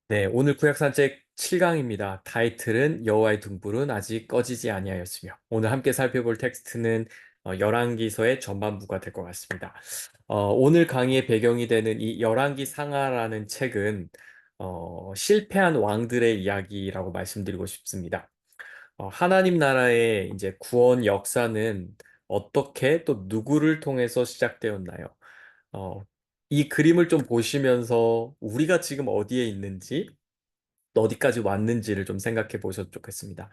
네, 오늘 구약 산책 7강입니다. 타이틀은 여호와의 등불은 아직 꺼지지 아니하였으며 오늘 함께 살펴볼 텍스트는 열왕기서의 전반부가 될 것 같습니다. 오늘 강의의 배경이 되는 이 열왕기 상하라는 책은 실패한 왕들의 이야기라고 말씀드리고 싶습니다. 하나님 나라의 이제 구원 역사는 어떻게 또 누구를 통해서 시작되었나요? 어, 이 그림을 좀 보시면서 우리가 지금 어디에 있는지 어디까지 왔는지를 좀 생각해 보셨으면 좋겠습니다.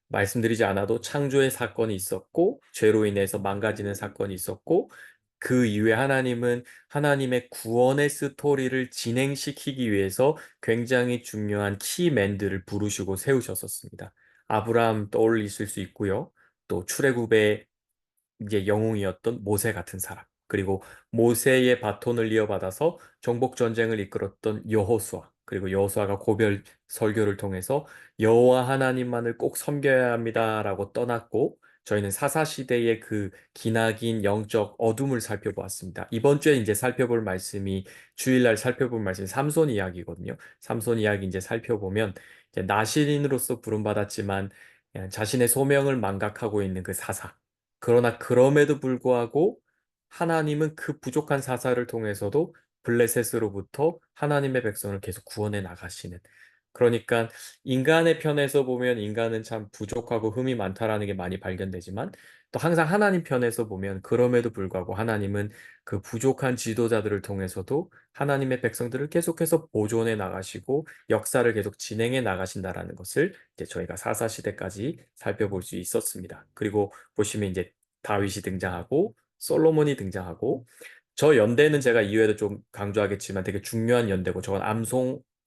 말씀드리지 않아도 창조의 사건이 있었고, 죄로 인해서 망가지는 사건이 있었고, 그 이후에 하나님은 하나님의 구원의 스토리를 진행시키기 위해서 굉장히 중요한 키맨들을 부르시고 세우셨었습니다. 아브라함 떠올리실 수 있고요. 또 출애굽의 이제 영웅이었던 모세 같은 사람, 그리고 모세의 바톤을 이어받아서 정복 전쟁을 이끌었던 여호수아, 그리고 여호수아가 고별 설교를 통해서 여호와 하나님만을 꼭 섬겨야 합니다라고 떠났고, 저희는 사사 시대의 그 기나긴 영적 어둠을 살펴보았습니다. 이번 주에 이제 살펴볼 말씀이 주일날 살펴볼 말씀이 삼손 이야기거든요. 삼손 이야기 이제 살펴보면 이제 나시린으로서 부름받았지만 자신의 소명을 망각하고 있는 그 사사. 그러나 그럼에도 불구하고 하나님은 그 부족한 사사를 통해서도 블레셋으로부터 하나님의 백성을 계속 구원해 나가시는. 그러니까 인간의 편에서 보면 인간은 참 부족하고 흠이 많다라는 게 많이 발견되지만 또 항상 하나님 편에서 보면 그럼에도 불구하고 하나님은 그 부족한 지도자들을 통해서도 하나님의 백성들을 계속해서 보존해 나가시고 역사를 계속 진행해 나가신다라는 것을 이제 저희가 사사 시대까지 살펴볼 수 있었습니다. 그리고 보시면 이제 다윗이 등장하고 솔로몬이 등장하고 저 연대는 제가 이후에도 좀 강조하겠지만 되게 중요한 연대고 저건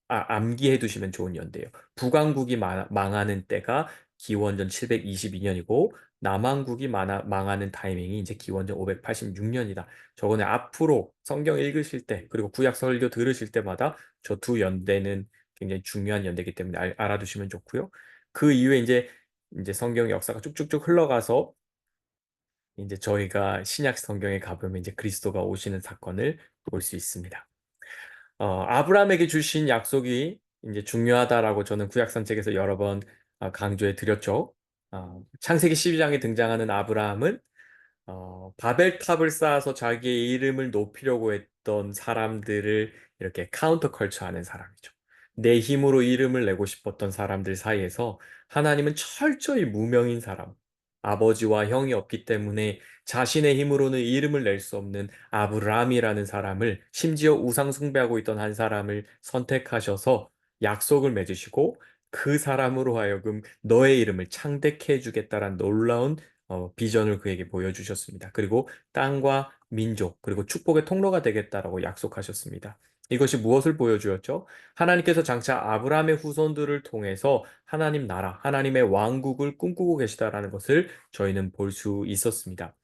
암기해 두시면 좋은 연대예요. 북왕국이 망하는 때가 기원전 722년이고 남왕국이 망하는 타이밍이 이제 기원전 586년이다. 저거는 앞으로 성경 읽으실 때 그리고 구약 설교 들으실 때마다 저 두 연대는 굉장히 중요한 연대이기 때문에 알아두시면 좋고요. 그 이후에 이제 성경 역사가 쭉쭉쭉 흘러가서 이제 저희가 신약 성경에 가보면 이제 그리스도가 오시는 사건을 볼 수 있습니다. 아브라함에게 주신 약속이 이제 중요하다라고 저는 구약산책에서 여러 번 강조해 드렸죠. 창세기 12장에 등장하는 아브라함은 바벨탑을 쌓아서 자기의 이름을 높이려고 했던 사람들을 이렇게 카운터 컬처하는 사람이죠. 내 힘으로 이름을 내고 싶었던 사람들 사이에서 하나님은 철저히 무명인 사람, 아버지와 형이 없기 때문에 자신의 힘으로는 이름을 낼 수 없는 아브라함이라는 사람을 심지어 우상 숭배하고 있던 한 사람을 선택하셔서 약속을 맺으시고 그 사람으로 하여금 너의 이름을 창대케 해주겠다라는 놀라운 비전을 그에게 보여주셨습니다. 그리고 땅과 민족, 그리고 축복의 통로가 되겠다라고 약속하셨습니다. 이것이 무엇을 보여주었죠? 하나님께서 장차 아브라함의 후손들을 통해서 하나님 나라, 하나님의 왕국을 꿈꾸고 계시다라는 것을 저희는 볼 수 있었습니다.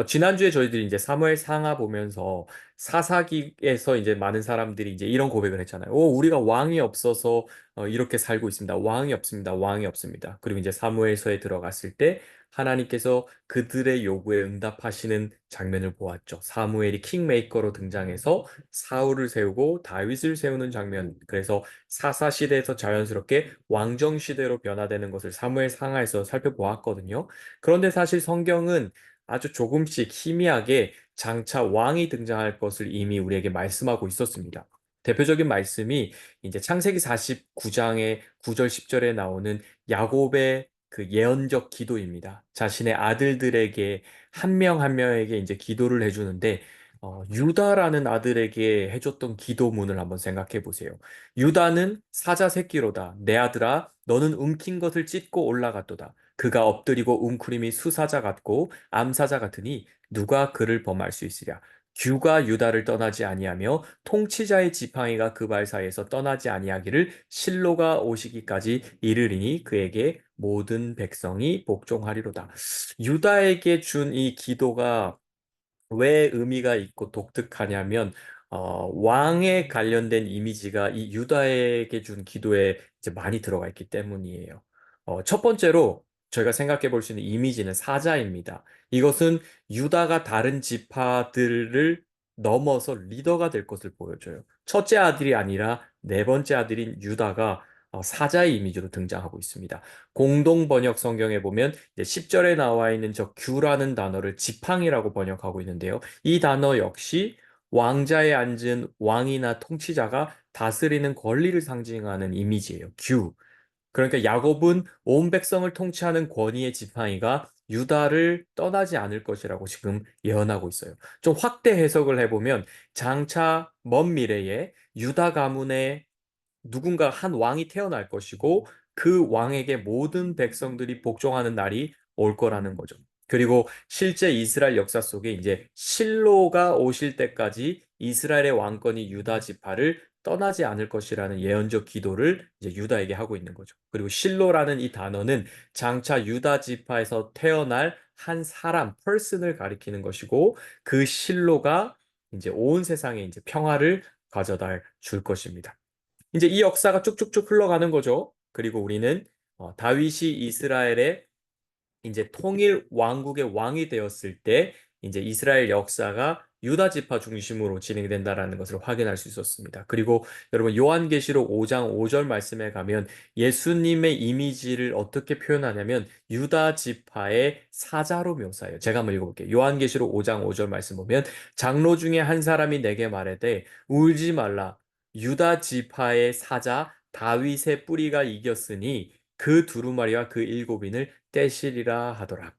지난주에 저희들이 이제 사무엘 상하 보면서 사사기에서 이제 많은 사람들이 이제 이런 고백을 했잖아요. 우리가 왕이 없어서 이렇게 살고 있습니다. 왕이 없습니다. 왕이 없습니다. 그리고 이제 사무엘서에 들어갔을 때 하나님께서 그들의 요구에 응답하시는 장면을 보았죠. 사무엘이 킹메이커로 등장해서 사울을 세우고 다윗을 세우는 장면. 그래서 사사 시대에서 자연스럽게 왕정 시대로 변화되는 것을 사무엘 상하에서 살펴보았거든요. 그런데 사실 성경은 아주 조금씩 희미하게 장차 왕이 등장할 것을 이미 우리에게 말씀하고 있었습니다. 대표적인 말씀이 이제 창세기 49장의 9절 10절에 나오는 야곱의 그 예언적 기도입니다. 자신의 아들들에게 한 명 한 명에게 이제 기도를 해주는데 유다라는 아들에게 해줬던 기도문을 한번 생각해 보세요. 유다는 사자 새끼로다. 내 아들아, 너는 움킨 것을 찢고 올라갔도다. 그가 엎드리고 웅크림이 수사자 같고 암사자 같으니 누가 그를 범할 수 있으랴. 규가 유다를 떠나지 아니하며 통치자의 지팡이가 그 발 사이에서 떠나지 아니하기를 실로가 오시기까지 이르리니 그에게 모든 백성이 복종하리로다. 유다에게 준 이 기도가 왜 의미가 있고 독특하냐면 왕에 관련된 이미지가 이 유다에게 준 기도에 이제 많이 들어가 있기 때문이에요. 첫 번째로 저희가 생각해 볼 수 있는 이미지는 사자입니다. 이것은 유다가 다른 지파들을 넘어서 리더가 될 것을 보여줘요. 첫째 아들이 아니라 네 번째 아들인 유다가 사자의 이미지로 등장하고 있습니다. 공동 번역 성경에 보면 이제 10절에 나와 있는 저 규라는 단어를 지팡이라고 번역하고 있는데요. 이 단어 역시 왕자에 앉은 왕이나 통치자가 다스리는 권리를 상징하는 이미지예요. 규. 그러니까 야곱은 온 백성을 통치하는 권위의 지팡이가 유다를 떠나지 않을 것이라고 지금 예언하고 있어요. 좀 확대 해석을 해보면 장차 먼 미래에 유다 가문에 누군가 한 왕이 태어날 것이고 그 왕에게 모든 백성들이 복종하는 날이 올 거라는 거죠. 그리고 실제 이스라엘 역사 속에 이제 실로가 오실 때까지 이스라엘의 왕권이 유다 지파를 떠나지 않을 것이라는 예언적 기도를 이제 유다에게 하고 있는 거죠. 그리고 실로라는 이 단어는 장차 유다 지파에서 태어날 한 사람, person을 가리키는 것이고 그 실로가 이제 온 세상에 이제 평화를 가져다 줄 것입니다. 이제 이 역사가 쭉쭉쭉 흘러가는 거죠. 그리고 우리는 다윗이 이스라엘의 이제 통일 왕국의 왕이 되었을 때 이제 이스라엘 역사가 유다 지파 중심으로 진행된다라는 것을 확인할 수 있었습니다. 그리고 여러분 요한계시록 5장 5절 말씀에 가면 예수님의 이미지를 어떻게 표현하냐면 유다 지파의 사자로 묘사해요. 제가 한번 읽어볼게요. 요한계시록 5장 5절 말씀 보면 장로 중에 한 사람이 내게 말하되 울지 말라 유다 지파의 사자 다윗의 뿌리가 이겼으니 그 두루마리와 그 일곱인을 떼시리라 하더라.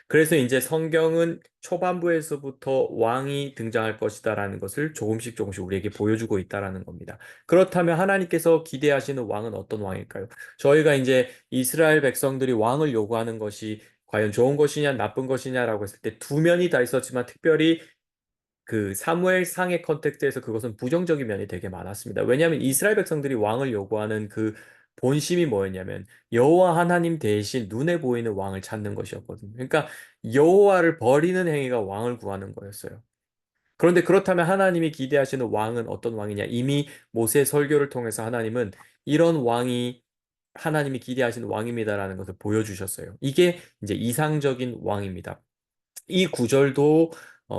그래서 이제 성경은 초반부에서부터 왕이 등장할 것이다라는 것을 조금씩 조금씩 우리에게 보여주고 있다라는 겁니다. 그렇다면 하나님께서 기대하시는 왕은 어떤 왕일까요? 저희가 이제 이스라엘 백성들이 왕을 요구하는 것이 과연 좋은 것이냐 나쁜 것이냐라고 했을 때 두 면이 다 있었지만 특별히 그 사무엘 상의 컨텍스트에서 그것은 부정적인 면이 되게 많았습니다. 왜냐하면 이스라엘 백성들이 왕을 요구하는 그 본심이 뭐였냐면 여호와 하나님 대신 눈에 보이는 왕을 찾는 것이었거든요. 그러니까 여호와를 버리는 행위가 왕을 구하는 거였어요. 그런데 그렇다면 하나님이 기대하시는 왕은 어떤 왕이냐? 이미 모세 설교를 통해서 하나님은 이런 왕이 하나님이 기대하시는 왕입니다라는 것을 보여주셨어요. 이게 이제 이상적인 왕입니다. 이 구절도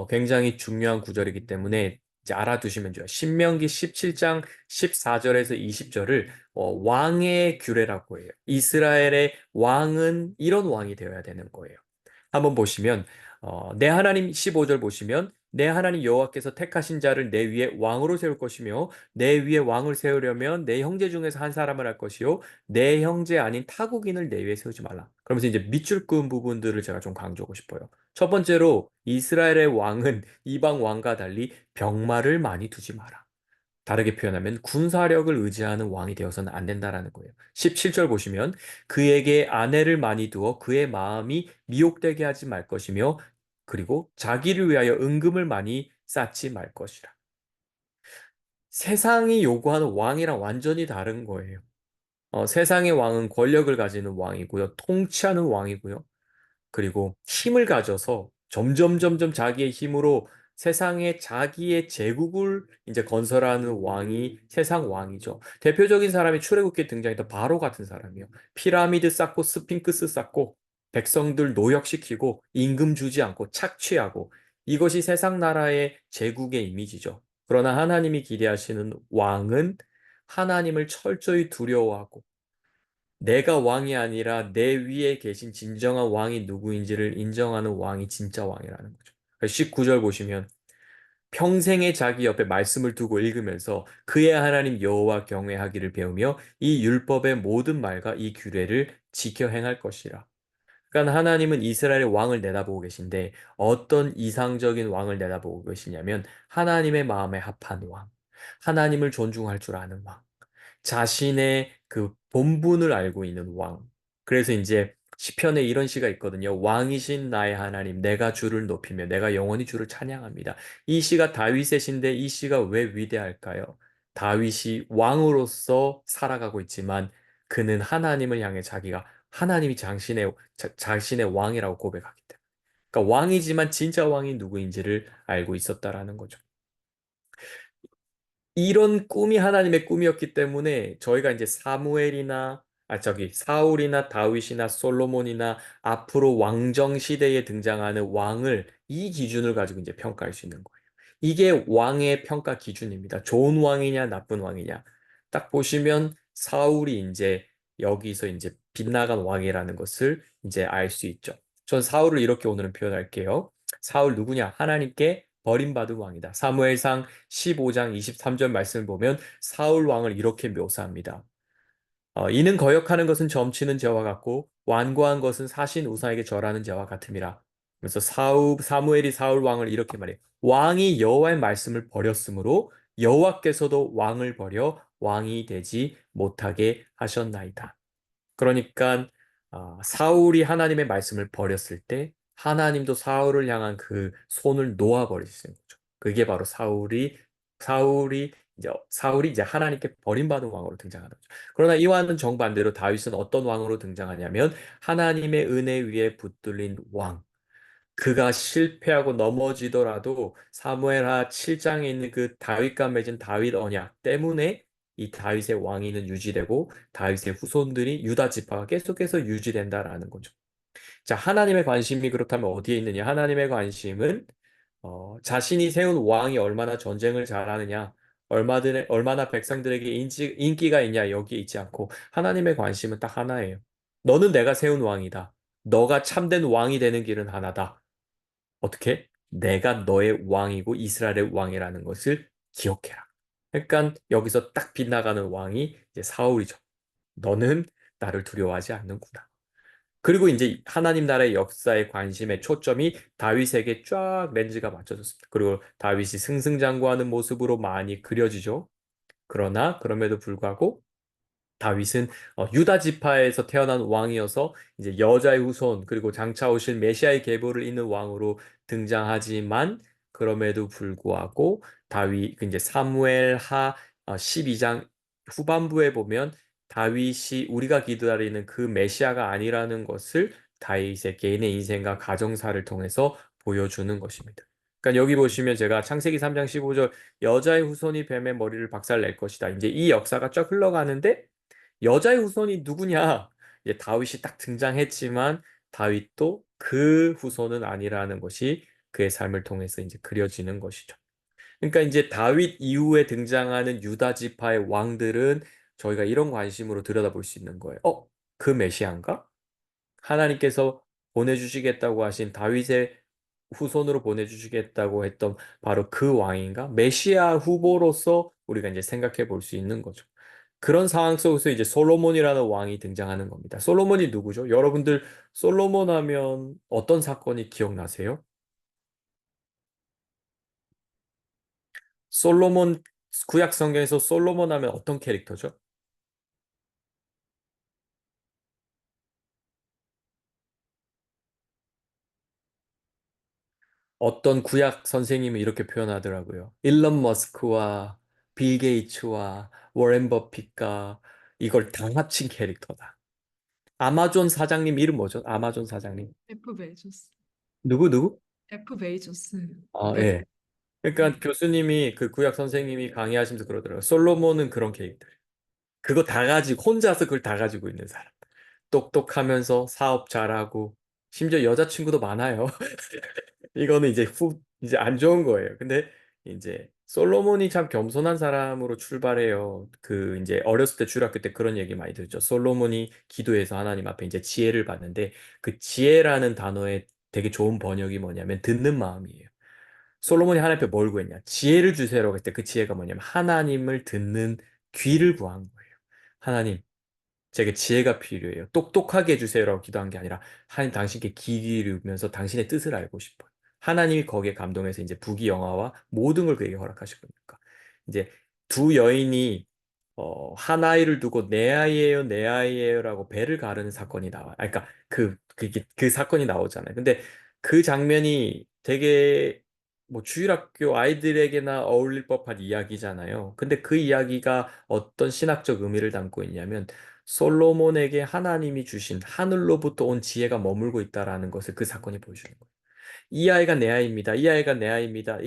굉장히 중요한 구절이기 때문에 이제 알아두시면 좋아요. 신명기 17장 14절에서 20절을 왕의 규례라고 해요. 이스라엘의 왕은 이런 왕이 되어야 되는 거예요. 한번 보시면 내 하나님 15절 보시면 내 하나님 여호와께서 택하신 자를 내 위에 왕으로 세울 것이며 내 위에 왕을 세우려면 내 형제 중에서 한 사람을 할 것이요 내 형제 아닌 타국인을 내 위에 세우지 말라. 그러면서 이제 밑줄 그은 부분들을 제가 좀 강조하고 싶어요. 첫 번째로 이스라엘의 왕은 이방 왕과 달리 병마를 많이 두지 마라. 다르게 표현하면 군사력을 의지하는 왕이 되어서는 안 된다라는 거예요. 17절 보시면 그에게 아내를 많이 두어 그의 마음이 미혹되게 하지 말 것이며 그리고 자기를 위하여 은금을 많이 쌓지 말 것이라. 세상이 요구하는 왕이랑 완전히 다른 거예요. 세상의 왕은 권력을 가지는 왕이고요. 통치하는 왕이고요. 그리고 힘을 가져서 점점 자기의 힘으로 세상에 자기의 제국을 이제 건설하는 왕이 세상 왕이죠. 대표적인 사람이 출애굽기에 등장했던 바로 같은 사람이요. 피라미드 쌓고 스핑크스 쌓고 백성들 노역시키고 임금 주지 않고 착취하고 이것이 세상 나라의 제국의 이미지죠. 그러나 하나님이 기대하시는 왕은 하나님을 철저히 두려워하고 내가 왕이 아니라 내 위에 계신 진정한 왕이 누구인지를 인정하는 왕이 진짜 왕이라는 거죠. 19절 보시면 평생에 자기 옆에 말씀을 두고 읽으면서 그의 하나님 여호와 경외하기를 배우며 이 율법의 모든 말과 이 규례를 지켜 행할 것이라. 그러니까 하나님은 이스라엘의 왕을 내다보고 계신데 어떤 이상적인 왕을 내다보고 계시냐면 하나님의 마음에 합한 왕, 하나님을 존중할 줄 아는 왕. 자신의 그 본분을 알고 있는 왕. 그래서 이제 시편에 이런 시가 있거든요. 왕이신 나의 하나님, 내가 주를 높이며 내가 영원히 주를 찬양합니다. 이 시가 다윗의 시인데 이 시가 왜 위대할까요? 다윗이 왕으로서 살아가고 있지만 그는 하나님을 향해 자기가 하나님이 자신의 왕이라고 고백하기 때문에. 그러니까 왕이지만 진짜 왕이 누구인지를 알고 있었다라는 거죠. 이런 꿈이 하나님의 꿈이었기 때문에 저희가 이제 사울이나 다윗이나 솔로몬이나 앞으로 왕정 시대에 등장하는 왕을 이 기준을 가지고 이제 평가할 수 있는 거예요. 이게 왕의 평가 기준입니다. 좋은 왕이냐, 나쁜 왕이냐. 딱 보시면 사울이 이제 여기서 이제 빗나간 왕이라는 것을 이제 알 수 있죠. 전 사울을 이렇게 오늘은 표현할게요. 사울 누구냐? 하나님께 버림받은 왕이다. 사무엘상 15장 23절 말씀을 보면 사울 왕을 이렇게 묘사합니다. 이는 거역하는 것은 점치는 죄와 같고 완고한 것은 사신 우상에게 절하는 죄와 같음이라. 그래서 사무엘이 사울 왕을 이렇게 말해요. 왕이 여호와의 말씀을 버렸으므로 여호와께서도 왕을 버려 왕이 되지 못하게 하셨나이다. 그러니까 사울이 하나님의 말씀을 버렸을 때 하나님도 사울을 향한 그 손을 놓아버리시는 거죠. 그게 바로 사울이 이제 하나님께 버림받은 왕으로 등장하는 거죠. 그러나 이와는 정반대로 다윗은 어떤 왕으로 등장하냐면 하나님의 은혜 위에 붙들린 왕. 그가 실패하고 넘어지더라도 사무엘하 7장에 있는 그 다윗과 맺은 다윗 언약 때문에 이 다윗의 왕위는 유지되고 다윗의 후손들이 유다 지파가 계속해서 유지된다라는 거죠. 자, 하나님의 관심이 그렇다면 어디에 있느냐? 하나님의 관심은 자신이 세운 왕이 얼마나 전쟁을 잘하느냐, 얼마나 백성들에게 인기가 있냐 여기에 있지 않고 하나님의 관심은 딱 하나예요. 너는 내가 세운 왕이다. 너가 참된 왕이 되는 길은 하나다. 어떻게? 내가 너의 왕이고 이스라엘의 왕이라는 것을 기억해라. 그러니까 여기서 딱 빗나가는 왕이 이제 사울이죠. 너는 나를 두려워하지 않는구나. 그리고 이제 하나님 나라의 역사의 관심의 초점이 다윗에게 쫙 렌즈가 맞춰졌습니다. 그리고 다윗이 승승장구하는 모습으로 많이 그려지죠. 그러나 그럼에도 불구하고 다윗은 유다 지파에서 태어난 왕이어서 이제 여자의 후손 그리고 장차 오실 메시아의 계보를 잇는 왕으로 등장하지만 그럼에도 불구하고 다윗 그 이제 사무엘 하 12장 후반부에 보면 다윗이 우리가 기다리는 그 메시아가 아니라는 것을 다윗의 개인의 인생과 가정사를 통해서 보여주는 것입니다. 그러니까 여기 보시면 제가 창세기 3장 15절 여자의 후손이 뱀의 머리를 박살낼 것이다. 이제 이 역사가 쫙 흘러가는데 여자의 후손이 누구냐? 이제 다윗이 딱 등장했지만 다윗도 그 후손은 아니라는 것이 그의 삶을 통해서 이제 그려지는 것이죠. 그러니까 이제 다윗 이후에 등장하는 유다 지파의 왕들은 저희가 이런 관심으로 들여다볼 수 있는 거예요. 그 메시아인가? 하나님께서 보내주시겠다고 하신 다윗의 후손으로 보내주시겠다고 했던 바로 그 왕인가? 메시아 후보로서 우리가 이제 생각해 볼 수 있는 거죠. 그런 상황 속에서 이제 솔로몬이라는 왕이 등장하는 겁니다. 솔로몬이 누구죠? 여러분들 솔로몬 하면 어떤 사건이 기억나세요? 솔로몬, 구약 성경에서 솔로몬 하면 어떤 캐릭터죠? 어떤 구약 선생님이 이렇게 표현하더라고요. 일론 머스크와 빌 게이츠와 워렌 버핏과 이걸 다 합친 캐릭터다. 아마존 사장님 이름 뭐죠? 아마존 사장님. F 베이조스. 누구? F 베이조스. 아, 네. 예. 그러니까 교수님이 그 구약 선생님이 강의하시면서 그러더라고요. 솔로몬은 그런 캐릭터. 그거 다 가지고 혼자서 그걸 다 가지고 있는 사람. 똑똑하면서 사업 잘하고 심지어 여자친구도 많아요. 이거는 이제 안 좋은 거예요. 근데 이제 솔로몬이 참 겸손한 사람으로 출발해요. 그 이제 어렸을 때 중학교 때 그런 얘기 많이 들었죠. 솔로몬이 기도해서 하나님 앞에 이제 지혜를 받는데 그 지혜라는 단어의 되게 좋은 번역이 뭐냐면 듣는 마음이에요. 솔로몬이 하나님 앞에 뭘 구했냐? 지혜를 주세요라고 했을 때 그 지혜가 뭐냐면 하나님을 듣는 귀를 구한 거예요. 하나님, 제게 지혜가 필요해요. 똑똑하게 해주세요라고 기도한 게 아니라 하나님 당신께 귀 기울이면서 당신의 뜻을 알고 싶어요. 하나님이 거기에 감동해서 이제 부귀영화와 모든 걸 그에게 허락하신 거니까. 이제 두 여인이 한 아이를 두고 내 아이예요, 내 아이예요라고 배를 가르는 사건이 나와. 그러니까 그 사건이 나오잖아요. 근데 그 장면이 되게 뭐 주일학교 아이들에게나 어울릴 법한 이야기잖아요. 근데 그 이야기가 어떤 신학적 의미를 담고 있냐면 솔로몬에게 하나님이 주신 하늘로부터 온 지혜가 머물고 있다라는 것을 그 사건이 보여주는 거예요. 이 아이가 내 아이입니다. 이 아이가 내 아이입니다.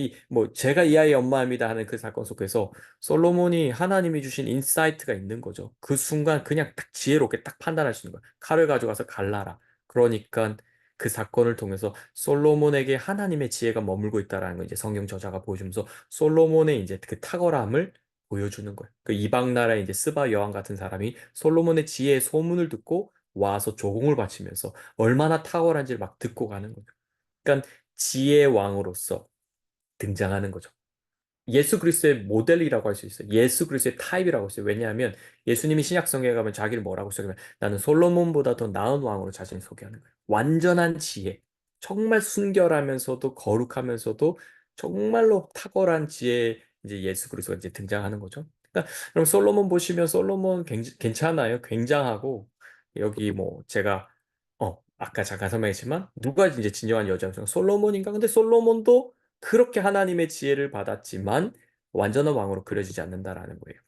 제가 이 아이의 엄마입니다 하는 그 사건 속에서 솔로몬이 하나님이 주신 인사이트가 있는 거죠. 그 순간 그냥 딱 지혜롭게 딱 판단할 수 있는 거예요. 칼을 가져가서 갈라라. 그러니까 그 사건을 통해서 솔로몬에게 하나님의 지혜가 머물고 있다라는 걸 이제 성경 저자가 보여주면서 솔로몬의 이제 그 탁월함을 보여주는 거예요. 그 이방 나라의 이제 스바 여왕 같은 사람이 솔로몬의 지혜의 소문을 듣고 와서 조공을 바치면서 얼마나 탁월한지를 막 듣고 가는 거죠. 그러니까 지혜의 왕으로서 등장하는 거죠. 예수 그리스도의 모델이라고 할 수 있어요. 예수 그리스도의 타입이라고 했어요. 왜냐하면 예수님이 신약 성경에 가면 자기를 뭐라고 소개하면 나는 솔로몬보다 더 나은 왕으로 자신을 소개하는 거예요. 완전한 지혜. 정말 순결하면서도 거룩하면서도 정말로 탁월한 지혜 이제 예수 그리스도가 이제 등장하는 거죠. 그러니까 그럼 솔로몬 보시면 솔로몬 괜찮아요. 굉장하고 여기 뭐 제가 아까 잠깐 설명했지만 누가 이제 진정한 여자죠? 솔로몬인가? 근데 솔로몬도 그렇게 하나님의 지혜를 받았지만 완전한 왕으로 그려지지 않는다라는 거예요.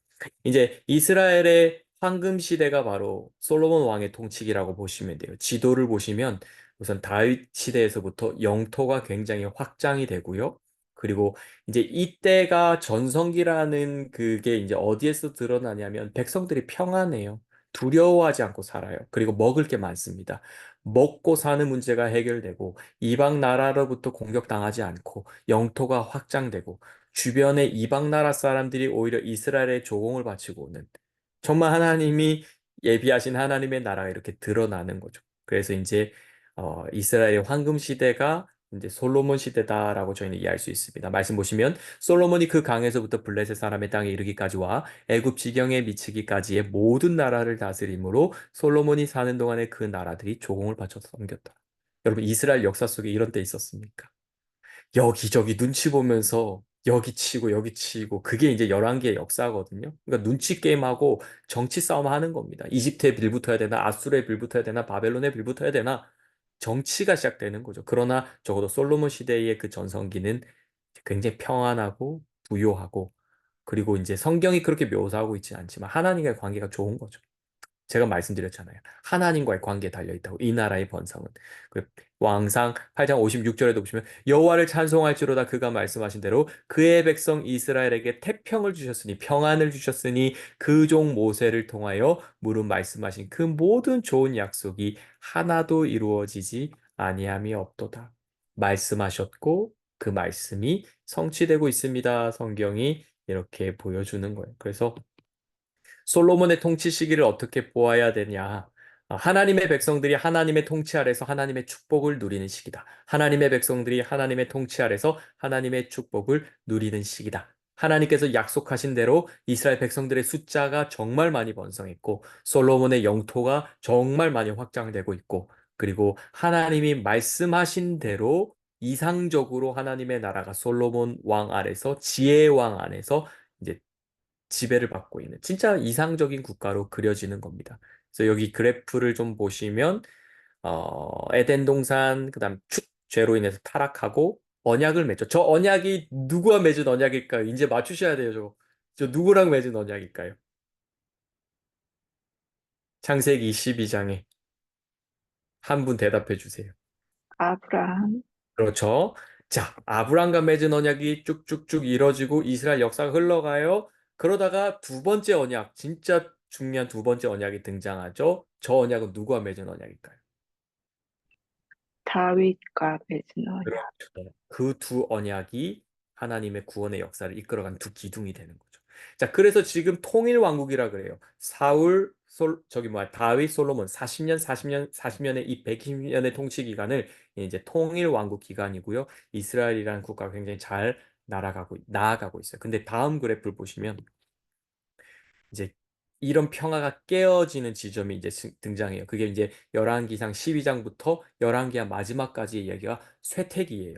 이제 이스라엘의 황금 시대가 바로 솔로몬 왕의 통치기라고 보시면 돼요. 지도를 보시면 우선 다윗 시대에서부터 영토가 굉장히 확장이 되고요. 그리고 이제 이때가 전성기라는 그게 이제 어디에서 드러나냐면 백성들이 평안해요. 두려워하지 않고 살아요. 그리고 먹을 게 많습니다. 먹고 사는 문제가 해결되고 이방 나라로부터 공격당하지 않고 영토가 확장되고 주변의 이방 나라 사람들이 오히려 이스라엘에 조공을 바치고 오는 정말 하나님이 예비하신 하나님의 나라가 이렇게 드러나는 거죠. 그래서 이제 이스라엘의 황금 시대가 이제 솔로몬 시대다라고 저희는 이해할 수 있습니다. 말씀 보시면 솔로몬이 그 강에서부터 블레셋 사람의 땅에 이르기까지와 애굽 지경에 미치기까지의 모든 나라를 다스림으로 솔로몬이 사는 동안에 그 나라들이 조공을 바쳐서 섬겼다. 여러분 이스라엘 역사 속에 이런 때 있었습니까? 여기저기 눈치 보면서 여기 치고 여기 치고 그게 이제 11개의 역사거든요. 그러니까 눈치 게임하고 정치 싸움 하는 겁니다. 이집트에 빌붙어야 되나 아수르에 빌붙어야 되나 바벨론에 빌붙어야 되나 정치가 시작되는 거죠. 그러나 적어도 솔로몬 시대의 그 전성기는 굉장히 평안하고 부요하고 그리고 이제 성경이 그렇게 묘사하고 있지 않지만 하나님과의 관계가 좋은 거죠. 제가 말씀드렸잖아요. 하나님과의 관계에 달려 있다고. 이 나라의 번성은. 그 왕상 8장 56절에도 보시면 여호와를 찬송할지로다 그가 말씀하신 대로 그의 백성 이스라엘에게 태평을 주셨으니 평안을 주셨으니 그 종 모세를 통하여 물은 말씀하신 그 모든 좋은 약속이 하나도 이루어지지 아니함이 없도다. 말씀하셨고 그 말씀이 성취되고 있습니다. 성경이 이렇게 보여주는 거예요. 그래서 솔로몬의 통치 시기를 어떻게 보아야 되냐? 하나님의 백성들이 하나님의 통치 아래서 하나님의 축복을 누리는 시기다. 하나님의 백성들이 하나님의 통치 아래서 하나님의 축복을 누리는 시기다. 하나님께서 약속하신 대로 이스라엘 백성들의 숫자가 정말 많이 번성했고 솔로몬의 영토가 정말 많이 확장되고 있고 그리고 하나님이 말씀하신 대로 이상적으로 하나님의 나라가 솔로몬 왕 아래서 지혜의 왕 안에서 이제 지배를 받고 있는 진짜 이상적인 국가로 그려지는 겁니다. 그래서 여기 그래프를 좀 보시면 에덴 동산 그다음 죄로 인해서 타락하고 언약을 맺죠. 저 언약이 누구와 맺은 언약일까요? 이제 맞추셔야 돼요. 저 누구랑 맺은 언약일까요? 창세기 22장에 한 분 대답해 주세요. 아브라함. 그렇죠. 자, 아브람과 맺은 언약이 쭉쭉쭉 이뤄지고 이스라엘 역사가 흘러가요. 그러다가 두 번째 언약, 진짜 중요한 두 번째 언약이 등장하죠. 저 언약은 누구와 맺은 언약일까요? 다윗과 맺은 언약. 그렇죠. 그 두 언약이 하나님의 구원의 역사를 이끌어간 두 기둥이 되는 거죠. 자, 그래서 지금 통일 왕국이라 그래요. 다윗, 솔로몬 40년, 40년, 40년의 이 120년의 통치 기간을 이제 통일 왕국 기간이고요. 이스라엘이라는 국가가 굉장히 잘 나아가고 있어요. 근데 다음 그래프를 보시면 이제 이런 평화가 깨어지는 지점이 이제 등장해요. 그게 이제 열왕기상 12장부터 열왕기하 마지막까지의 이야기가 쇠퇴기예요.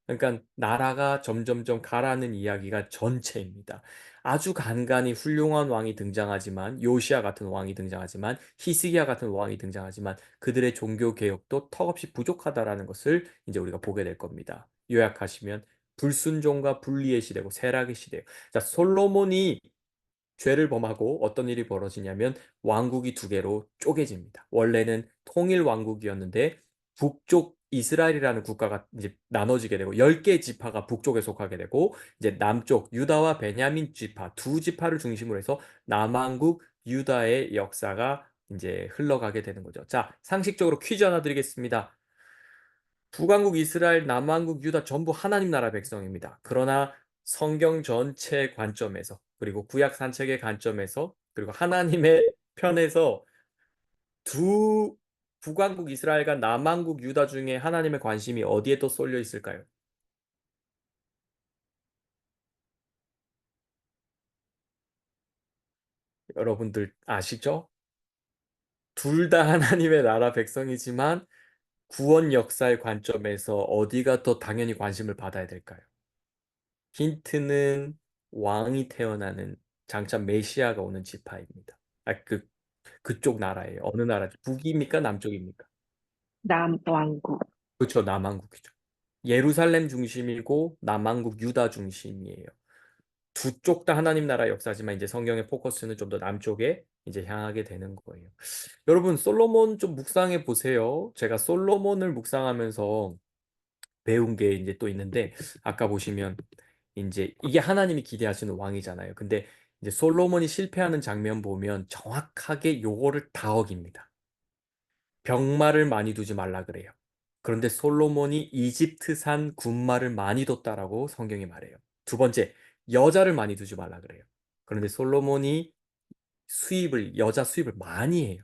그러니까 나라가 점점점 가라앉는 이야기가 전체입니다. 아주 간간히 훌륭한 왕이 등장하지만 요시아 같은 왕이 등장하지만 히스기야 같은 왕이 등장하지만 그들의 종교 개혁도 턱없이 부족하다라는 것을 이제 우리가 보게 될 겁니다. 요약하시면 불순종과 분리의 시대고 세락의 시대예요. 자, 솔로몬이 죄를 범하고 어떤 일이 벌어지냐면 왕국이 두 개로 쪼개집니다. 원래는 통일 왕국이었는데 북쪽 이스라엘이라는 국가가 이제 나눠지게 되고 10개 지파가 북쪽에 속하게 되고 이제 남쪽 유다와 베냐민 지파 두 지파를 중심으로 해서 남왕국 유다의 역사가 이제 흘러가게 되는 거죠. 자, 상식적으로 퀴즈 하나 드리겠습니다. 북왕국 이스라엘, 남왕국 유다 전부 하나님 나라 백성입니다. 그러나 성경 전체 관점에서, 그리고 구약 산책의 관점에서, 그리고 하나님의 편에서 두 북왕국 이스라엘과 남왕국 유다 중에 하나님의 관심이 어디에 또 쏠려 있을까요? 여러분들 아시죠? 둘 다 하나님의 나라 백성이지만 구원 역사의 관점에서 어디가 더 당연히 관심을 받아야 될까요? 힌트는 왕이 태어나는 장차 메시아가 오는 지파입니다. 그쪽 나라예요. 어느 나라죠? 북입니까? 남쪽입니까? 남왕국. 그렇죠. 남왕국이죠. 예루살렘 중심이고 남왕국 유다 중심이에요. 두 쪽 다 하나님 나라 역사지만 이제 성경의 포커스는 좀 더 남쪽에 이제 향하게 되는 거예요. 여러분, 솔로몬 좀 묵상해 보세요. 제가 솔로몬을 묵상하면서 배운 게 이제 또 있는데, 아까 보시면 이제 이게 하나님이 기대하시는 왕이잖아요. 근데 이제 솔로몬이 실패하는 장면 보면 정확하게 요거를 다 어깁니다. 병마를 많이 두지 말라 그래요. 그런데 솔로몬이 이집트산 군마를 많이 뒀다라고 성경이 말해요. 두 번째, 여자를 많이 두지 말라 그래요. 그런데 솔로몬이 여자 수입을 많이 해요.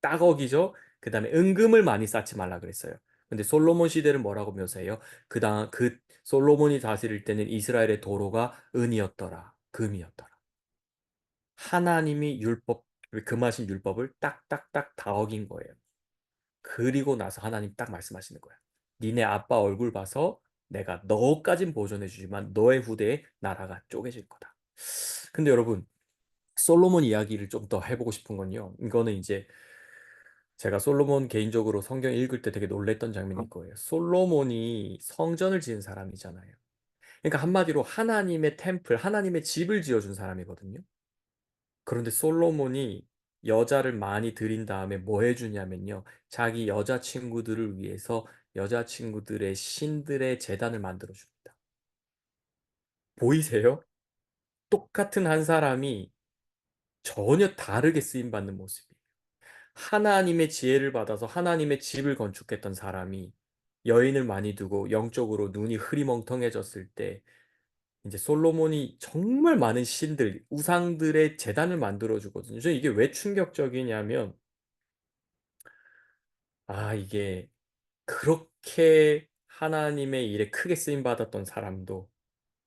딱 어기죠? 그 다음에 은금을 많이 쌓지 말라 그랬어요. 근데 솔로몬 시대를 뭐라고 묘사해요? 그 솔로몬이 다스릴 때는 이스라엘의 도로가 은이었더라, 금이었더라. 하나님이 금하신 율법을 딱딱딱 다 어긴 거예요. 그리고 나서 하나님 딱 말씀하시는 거야. 니네 아빠 얼굴 봐서 내가 너까진 보존해 주지만 너의 후대에 나라가 쪼개질 거다. 근데 여러분, 솔로몬 이야기를 좀 더 해보고 싶은 건요. 이거는 이제 제가 솔로몬 개인적으로 성경 읽을 때 되게 놀랬던 장면일 거예요. 솔로몬이 성전을 지은 사람이잖아요. 그러니까 한마디로 하나님의 템플, 하나님의 집을 지어준 사람이거든요. 그런데 솔로몬이 여자를 많이 들인 다음에 뭐 해주냐면요. 자기 여자친구들을 위해서 여자친구들의 신들의 제단을 만들어 줍니다. 보이세요? 똑같은 한 사람이 전혀 다르게 쓰임받는 모습이에요. 하나님의 지혜를 받아서 하나님의 집을 건축했던 사람이 여인을 많이 두고 영적으로 눈이 흐리멍텅해졌을 때 이제 솔로몬이 정말 많은 신들, 우상들의 제단을 만들어 주거든요. 저 이게 왜 충격적이냐면 이게 그렇게 하나님의 일에 크게 쓰임 받았던 사람도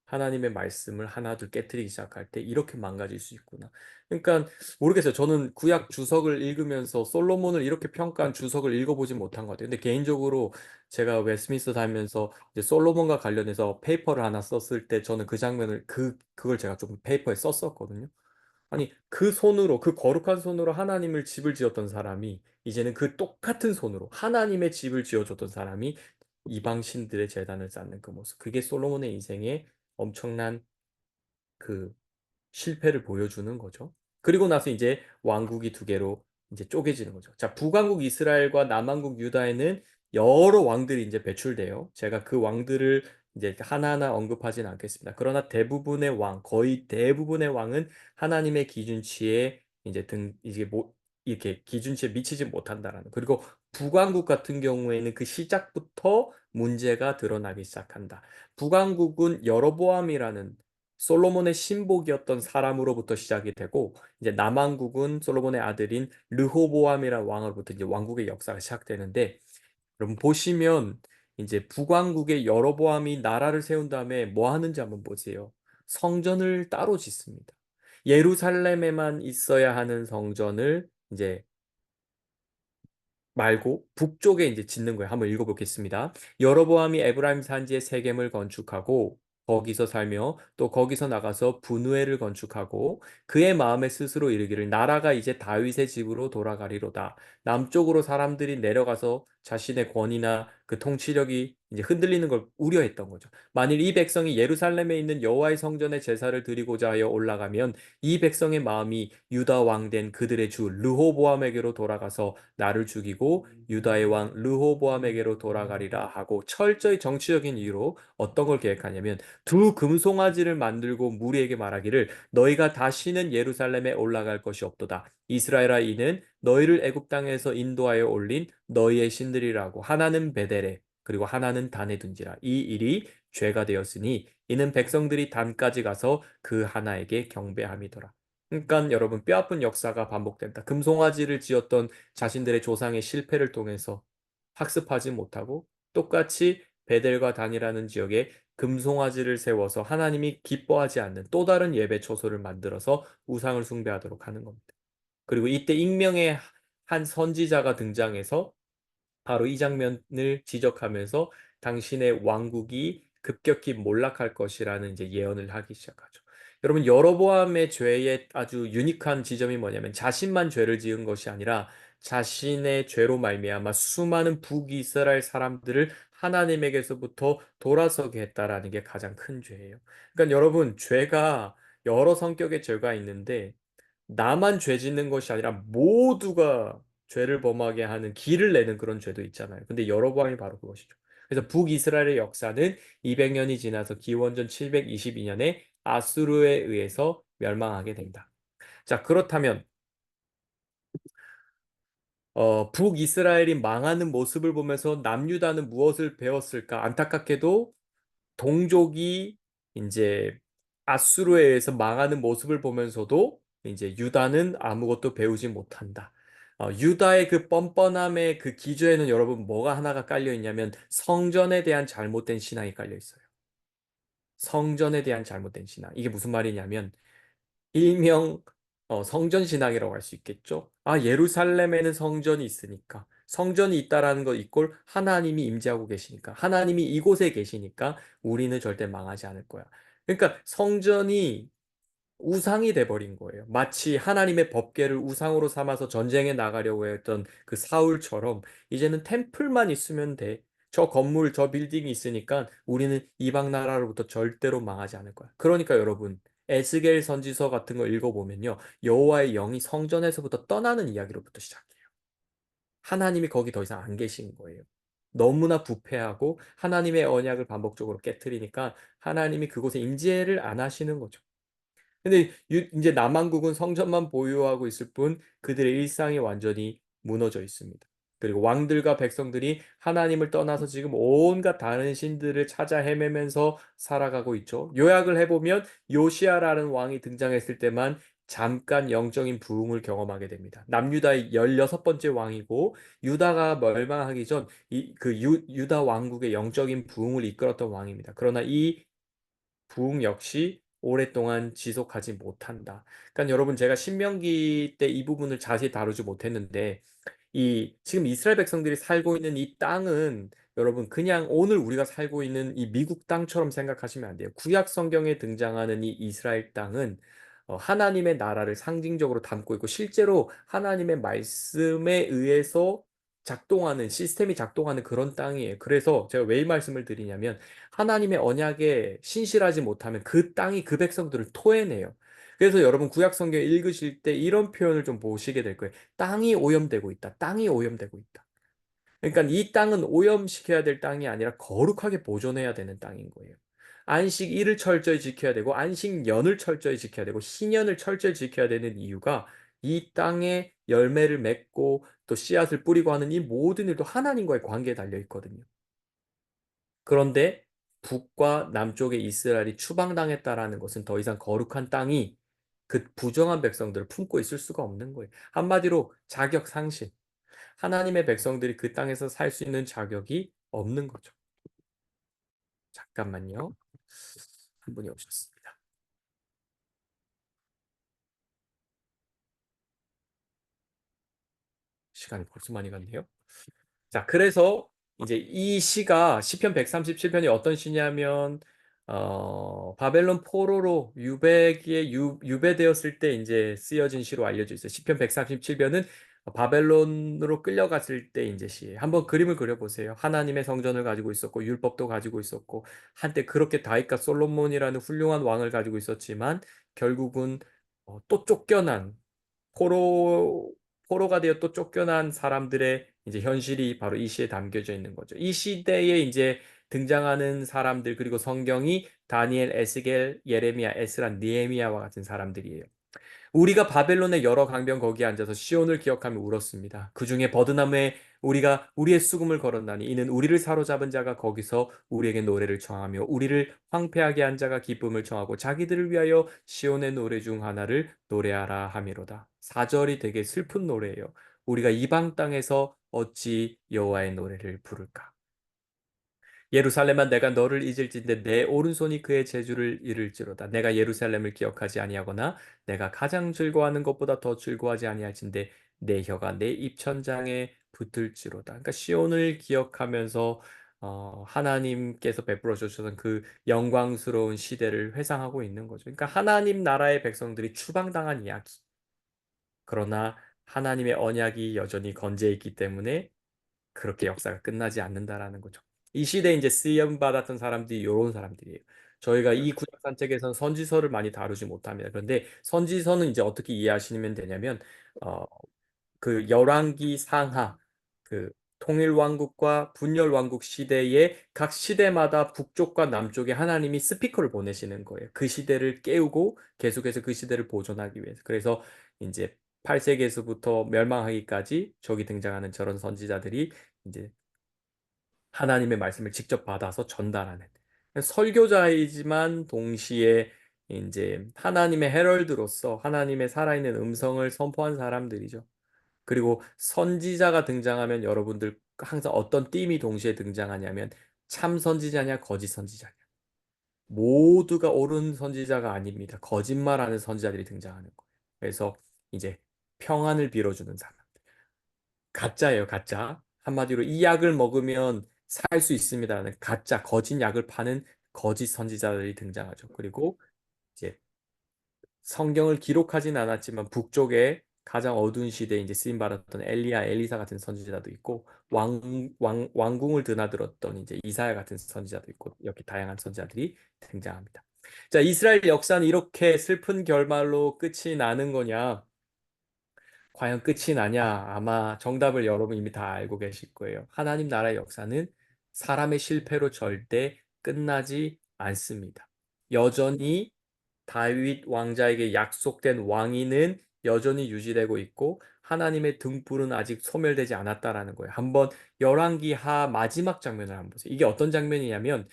하나님의 말씀을 하나둘 깨뜨리기 시작할 때 이렇게 망가질 수 있구나. 그러니까 모르겠어요. 저는 구약 주석을 읽으면서 솔로몬을 이렇게 평가한 주석을 읽어보지 못한 것 같아요. 근데 개인적으로 제가 웨스트민스터 다니면서 이제 솔로몬과 관련해서 페이퍼를 하나 썼을 때 저는 그 장면을 그걸 제가 좀 페이퍼에 썼었거든요. 아니, 그 손으로, 그 거룩한 손으로 하나님을 집을 지었던 사람이 이제는 그 똑같은 손으로 하나님의 집을 지어줬던 사람이 이방 신들의 제단을 쌓는 그 모습. 그게 솔로몬의 인생의 엄청난 그 실패를 보여주는 거죠. 그리고 나서 이제 왕국이 두 개로 이제 쪼개지는 거죠. 자, 북왕국 이스라엘과 남왕국 유다에는 여러 왕들이 이제 배출돼요. 제가 그 왕들을 이제 하나하나 언급하진 않겠습니다. 그러나 대부분의 왕, 거의 대부분의 왕은 하나님의 기준치에 이제 이렇게 기준치에 미치지 못한다라는. 그리고 북왕국 같은 경우에는 그 시작부터 문제가 드러나기 시작한다. 북왕국은 여로보암이라는 솔로몬의 신복이었던 사람으로부터 시작이 되고 이제 남왕국은 솔로몬의 아들인 르호보암이라는 왕으로부터 이제 왕국의 역사가 시작되는데 여러분 보시면 이제 북왕국의 여로보암이 나라를 세운 다음에 뭐 하는지 한번 보세요. 성전을 따로 짓습니다. 예루살렘에만 있어야 하는 성전을 이제 말고 북쪽에 이제 짓는 거예요. 한번 읽어보겠습니다. 여로보암이 에브라임 산지에 세겜을 건축하고 거기서 살며 또 거기서 나가서 분우엘을 건축하고 그의 마음에 스스로 이르기를 나라가 이제 다윗의 집으로 돌아가리로다. 남쪽으로 사람들이 내려가서 자신의 권위나 그 통치력이 이제 흔들리는 걸 우려했던 거죠. 만일 이 백성이 예루살렘에 있는 여호와의 성전에 제사를 드리고자 하여 올라가면 이 백성의 마음이 유다 왕 된 그들의 주 르호보암에게로 돌아가서 나를 죽이고 유다의 왕 르호보암에게로 돌아가리라 하고 철저히 정치적인 이유로 어떤 걸 계획하냐면 두 금송아지를 만들고 무리에게 말하기를 너희가 다시는 예루살렘에 올라갈 것이 없도다. 이스라엘아 이는 너희를 애굽 땅에서 인도하여 올린 너희의 신들이라고 하나는 베델에 그리고 하나는 단에 둔지라 이 일이 죄가 되었으니 이는 백성들이 단까지 가서 그 하나에게 경배함이더라. 그러니까 여러분 뼈아픈 역사가 반복된다. 금송아지를 지었던 자신들의 조상의 실패를 통해서 학습하지 못하고 똑같이 베델과 단이라는 지역에 금송아지를 세워서 하나님이 기뻐하지 않는 또 다른 예배 처소를 만들어서 우상을 숭배하도록 하는 겁니다. 그리고 이때 익명의 한 선지자가 등장해서 바로 이 장면을 지적하면서 당신의 왕국이 급격히 몰락할 것이라는 이제 예언을 하기 시작하죠. 여러분, 여로보암의 죄의 아주 유니크한 지점이 뭐냐면 자신만 죄를 지은 것이 아니라 자신의 죄로 말미암아 수많은 북이스라엘 사람들을 하나님에게서부터 돌아서게 했다라는 게 가장 큰 죄예요. 그러니까 여러분, 죄가 여러 성격의 죄가 있는데 나만 죄 짓는 것이 아니라 모두가 죄를 범하게 하는 길을 내는 그런 죄도 있잖아요. 근데 여로보암이 바로 그것이죠. 그래서 북이스라엘의 역사는 200년이 지나서 기원전 722년에 아수르에 의해서 멸망하게 된다. 자, 그렇다면 북이스라엘이 망하는 모습을 보면서 남유다는 무엇을 배웠을까? 안타깝게도 동족이 이제 아수르에 의해서 망하는 모습을 보면서도 이제 유다는 아무것도 배우지 못한다. 유다의 그 뻔뻔함의 그 기저에는 여러분 뭐가 하나가 깔려 있냐면 성전에 대한 잘못된 신앙이 깔려 있어요. 성전에 대한 잘못된 신앙. 이게 무슨 말이냐면 일명 성전 신앙이라고 할 수 있겠죠. 아, 예루살렘에는 성전이 있으니까 성전이 있다라는 것 이꼴 하나님이 임재하고 계시니까 하나님이 이곳에 계시니까 우리는 절대 망하지 않을 거야. 그러니까 성전이 우상이 돼버린 거예요. 마치 하나님의 법궤를 우상으로 삼아서 전쟁에 나가려고 했던 그 사울처럼 이제는 템플만 있으면 돼. 저 건물, 저 빌딩이 있으니까 우리는 이방 나라로부터 절대로 망하지 않을 거야. 그러니까 여러분, 에스겔 선지서 같은 거 읽어보면요. 여호와의 영이 성전에서부터 떠나는 이야기로부터 시작해요. 하나님이 거기 더 이상 안 계신 거예요. 너무나 부패하고 하나님의 언약을 반복적으로 깨트리니까 하나님이 그곳에 임재를 안 하시는 거죠. 근데 이제 남한국은 성전만 보유하고 있을 뿐 그들의 일상이 완전히 무너져 있습니다. 그리고 왕들과 백성들이 하나님을 떠나서 지금 온갖 다른 신들을 찾아 헤매면서 살아가고 있죠. 요약을 해보면 요시아라는 왕이 등장했을 때만 잠깐 영적인 부흥을 경험하게 됩니다. 남유다의 16번째 왕이고 유다가 멸망하기 전 유다 왕국의 영적인 부흥을 이끌었던 왕입니다. 그러나 이 부흥 역시 오랫동안 지속하지 못한다. 그러니까 여러분 제가 신명기 때 이 부분을 자세히 다루지 못했는데 이 지금 이스라엘 백성들이 살고 있는 이 땅은 여러분 그냥 오늘 우리가 살고 있는 이 미국 땅처럼 생각하시면 안 돼요. 구약 성경에 등장하는 이 이스라엘 땅은 하나님의 나라를 상징적으로 담고 있고 실제로 하나님의 말씀에 의해서 작동하는 시스템이 작동하는 그런 땅이에요. 그래서 제가 왜 이 말씀을 드리냐면 하나님의 언약에 신실하지 못하면 그 땅이 그 백성들을 토해내요. 그래서 여러분 구약 성경 읽으실 때 이런 표현을 좀 보시게 될 거예요. 땅이 오염되고 있다. 땅이 오염되고 있다. 그러니까 이 땅은 오염시켜야 될 땅이 아니라 거룩하게 보존해야 되는 땅인 거예요. 안식일을 철저히 지켜야 되고 안식년을 철저히 지켜야 되고 희년을 철저히 지켜야 되는 이유가 이 땅에 열매를 맺고 또 씨앗을 뿌리고 하는 이 모든 일도 하나님과의 관계에 달려 있거든요. 그런데 북과 남쪽의 이스라엘이 추방당했다라는 것은 더 이상 거룩한 땅이 그 부정한 백성들을 품고 있을 수가 없는 거예요. 한마디로 자격 상실. 하나님의 백성들이 그 땅에서 살 수 있는 자격이 없는 거죠. 잠깐만요. 한 분이 오셨습니다. 시간이 벌써 많이 갔네요. 자, 그래서 이제 이 시가 시편 137편이 어떤 시냐면 바벨론 포로로 유배되었을 때 이제 쓰여진 시로 알려져 있어요. 시편 137편은 바벨론으로 끌려갔을 때 이제 시예요. 한번 그림을 그려보세요. 하나님의 성전을 가지고 있었고 율법도 가지고 있었고 한때 그렇게 다윗과 솔로몬이라는 훌륭한 왕을 가지고 있었지만 결국은 또 쫓겨난 포로 포로가 되어 또 쫓겨난 사람들의 이제 현실이 바로 이 시에 담겨져 있는 거죠. 이 시대에 이제 등장하는 사람들 그리고 성경이 다니엘, 에스겔, 예레미야, 에스라, 느헤미야와 같은 사람들이에요. 우리가 바벨론의 여러 강변 거기에 앉아서 시온을 기억하며 울었습니다. 그 중에 버드나무에 우리가 우리의 수금을 걸었나니 이는 우리를 사로잡은 자가 거기서 우리에게 노래를 청하며 우리를 황폐하게 한 자가 기쁨을 청하고 자기들을 위하여 시온의 노래 중 하나를 노래하라 함이로다. 4절이 되게 슬픈 노래예요. 우리가 이방 땅에서 어찌 여호와의 노래를 부를까? 예루살렘아 내가 너를 잊을진대 내 오른손이 그의 제주를 잃을지로다. 내가 예루살렘을 기억하지 아니하거나 내가 가장 즐거워하는 것보다 더 즐거워하지 아니할진대 내 혀가 내 입천장에 붙을지로다. 그러니까 시온을 기억하면서 하나님께서 베풀어 주셨던 그 영광스러운 시대를 회상하고 있는 거죠. 그러니까 하나님 나라의 백성들이 추방당한 이야기. 그러나 하나님의 언약이 여전히 건재해 있기 때문에 그렇게 역사가 끝나지 않는다라는 거죠. 이 시대에 이제 쓰임 받았던 사람들이 이런 사람들이에요. 저희가 이 구약 산책에서는 선지서를 많이 다루지 못합니다. 그런데 선지서는 이제 어떻게 이해하시면 되냐면 어, 그 열왕기 상하 그 통일 왕국과 분열 왕국 시대에 각 시대마다 북쪽과 남쪽에 하나님이 스피커를 보내시는 거예요. 그 시대를 깨우고 계속해서 그 시대를 보존하기 위해서. 그래서 이제 8세기에서부터 멸망하기까지 저기 등장하는 저런 선지자들이 이제 하나님의 말씀을 직접 받아서 전달하는 설교자이지만 동시에 이제 하나님의 헤럴드로서 하나님의 살아있는 음성을 선포한 사람들이죠. 그리고 선지자가 등장하면 여러분들 항상 어떤 띠이 동시에 등장하냐면 참 선지자냐 거짓 선지자냐. 모두가 옳은 선지자가 아닙니다. 거짓말하는 선지자들이 등장하는 거예요. 그래서 이제 평안을 빌어주는 사람. 가짜예요, 가짜. 한마디로 이 약을 먹으면 살 수 있습니다는 가짜, 거짓 약을 파는 거짓 선지자들이 등장하죠. 그리고 이제 성경을 기록하진 않았지만 북쪽에 가장 어두운 시대에 이제 쓰임 받았던 엘리야, 엘리사 같은 선지자도 있고 왕궁을 드나들었던 이제 이사야 같은 선지자도 있고 이렇게 다양한 선지자들이 등장합니다. 자, 이스라엘 역사는 이렇게 슬픈 결말로 끝이 나는 거냐? 과연 끝이 나냐? 아마 정답을 여러분 이미 다 알고 계실 거예요. 하나님 나라의 역사는 사람의 실패로 절대 끝나지 않습니다. 여전히 다윗 왕자에게 약속된 왕위는 여전히 유지되고 있고 하나님의 등불은 아직 소멸되지 않았다라는 거예요. 한번 열왕기하 마지막 장면을 한번 보세요. 이게 어떤 장면이냐면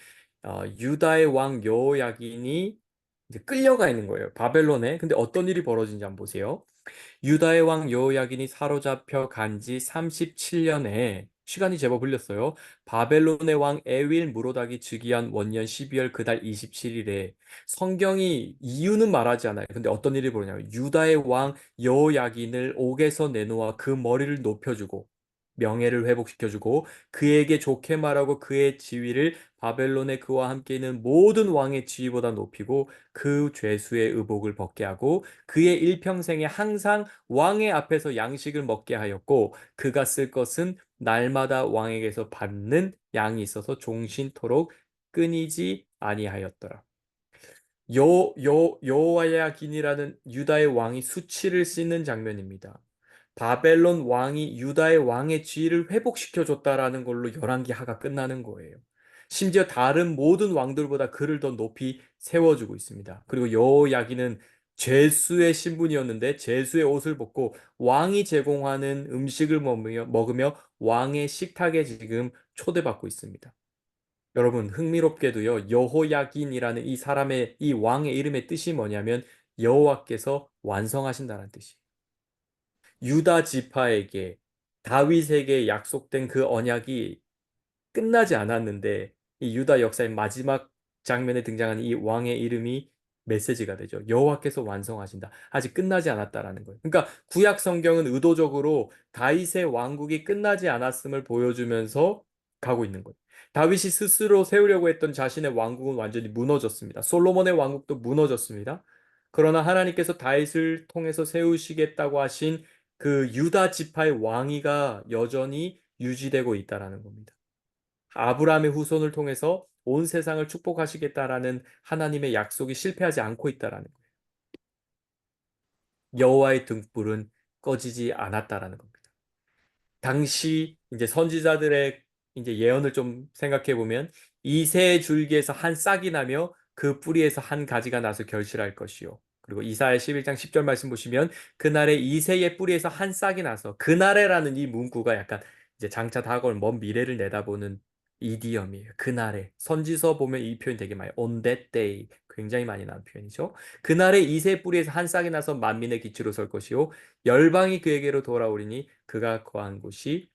유다의 왕 여호야긴이 이제 끌려가 있는 거예요. 바벨론에. 근데 어떤 일이 벌어진지 한번 보세요. 유다의 왕 여호야긴이 사로잡혀 간지 37년에 시간이 제법 흘렸어요. 바벨론의 왕 에윌 무로닥이 즉위한 원년 12월 그달 27일에 성경이 이유는 말하지 않아요. 근데 어떤 일이 벌어냐면 유다의 왕 여호야긴을 옥에서 내놓아 그 머리를 높여주고 명예를 회복시켜주고 그에게 좋게 말하고 그의 지위를 바벨론의 그와 함께 있는 모든 왕의 지위보다 높이고 그 죄수의 의복을 벗게 하고 그의 일평생에 항상 왕의 앞에서 양식을 먹게 하였고 그가 쓸 것은 날마다 왕에게서 받는 양이 있어서 종신토록 끊이지 아니하였더라. 여호야긴이라는 유다의 왕이 수치를 씻는 장면입니다. 바벨론 왕이 유다의 왕의 지위를 회복시켜 줬다라는 걸로 열왕기하가 끝나는 거예요. 심지어 다른 모든 왕들보다 그를 더 높이 세워주고 있습니다. 그리고 여호야긴은 죄수의 신분이었는데 죄수의 옷을 벗고 왕이 제공하는 음식을 먹으며 왕의 식탁에 지금 초대받고 있습니다. 여러분 흥미롭게도요. 여호야긴이라는 이 사람의 이 왕의 이름의 뜻이 뭐냐면 여호와께서 완성하신다는 뜻이에요. 유다 지파에게 다윗에게 약속된 그 언약이 끝나지 않았는데 이 유다 역사의 마지막 장면에 등장하는 이 왕의 이름이 메시지가 되죠. 여호와께서 완성하신다. 아직 끝나지 않았다라는 거예요. 그러니까 구약 성경은 의도적으로 다윗의 왕국이 끝나지 않았음을 보여주면서 가고 있는 거예요. 다윗이 스스로 세우려고 했던 자신의 왕국은 완전히 무너졌습니다. 솔로몬의 왕국도 무너졌습니다. 그러나 하나님께서 다윗을 통해서 세우시겠다고 하신 그 유다 지파의 왕위가 여전히 유지되고 있다라는 겁니다. 아브라함의 후손을 통해서 온 세상을 축복하시겠다라는 하나님의 약속이 실패하지 않고 있다라는 거예요. 여호와의 등불은 꺼지지 않았다라는 겁니다. 당시 이제 선지자들의 이제 예언을 좀 생각해 보면 이 새 줄기에서 한 싹이 나며 그 뿌리에서 한 가지가 나서 결실할 것이요. 그리고 이사야 11장 10절 말씀 보시면 그날에 이새의 뿌리에서 한 싹이 나서 그날에라는 이 문구가 약간 이제 장차 다가올 먼 미래를 내다보는 이디엄이에요. 그날에 선지서 보면 이 표현 되게 많이 on that day 굉장히 많이 나오는 표현이죠. 그날에 이새 뿌리에서 한 싹이 나서 만민의 기초로 설 것이요 열방이 그에게로 돌아오리니 그가 거한 곳이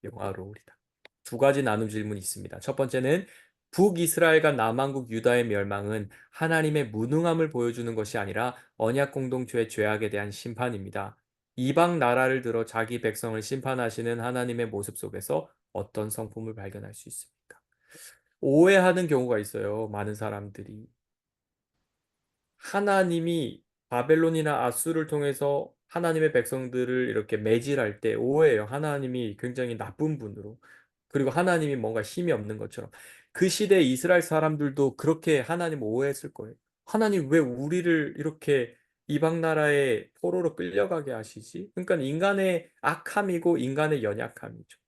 영화로우리다. 두 가지 나눔 질문이 있습니다. 첫 번째는 북이스라엘과 남한국 유다의 멸망은 하나님의 무능함을 보여주는 것이 아니라 언약 공동체의 죄악에 대한 심판입니다. 이방 나라를 들어 자기 백성을 심판하시는 하나님의 모습 속에서 어떤 성품을 발견할 수 있습니까? 오해하는 경우가 있어요. 많은 사람들이. 하나님이 바벨론이나 아수를 통해서 하나님의 백성들을 이렇게 매질할 때 오해해요. 하나님이 굉장히 나쁜 분으로. 그리고 하나님이 뭔가 힘이 없는 것처럼. 그 시대 이스라엘 사람들도 그렇게 하나님 오해했을 거예요. 하나님 왜 우리를 이렇게 이방 나라의 포로로 끌려가게 하시지? 그러니까 인간의 악함이고 인간의 연약함이죠.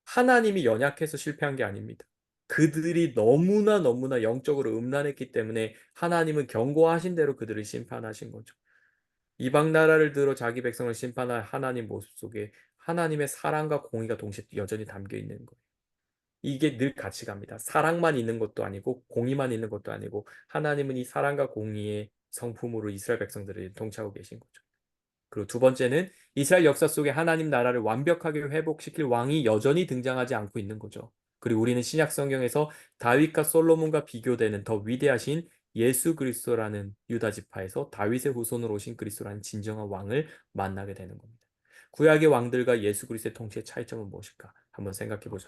하나님이 연약해서 실패한 게 아닙니다. 그들이 너무나 너무나 영적으로 음란했기 때문에 하나님은 경고하신 대로 그들을 심판하신 거죠. 이방 나라를 들어 자기 백성을 심판할 하나님 모습 속에 하나님의 사랑과 공의가 동시에 여전히 담겨 있는 거예요. 이게 늘 같이 갑니다. 사랑만 있는 것도 아니고 공의만 있는 것도 아니고 하나님은 이 사랑과 공의의 성품으로 이스라엘 백성들을 통치하고 계신 거죠. 그리고 두 번째는 이스라엘 역사 속에 하나님 나라를 완벽하게 회복시킬 왕이 여전히 등장하지 않고 있는 거죠. 그리고 우리는 신약 성경에서 다윗과 솔로몬과 비교되는 더 위대하신 예수 그리스도라는 유다 지파에서 다윗의 후손으로 오신 그리스도라는 진정한 왕을 만나게 되는 겁니다. 구약의 왕들과 예수 그리스도의 통치의 차이점은 무엇일까? 한번 생각해 보셨습니까?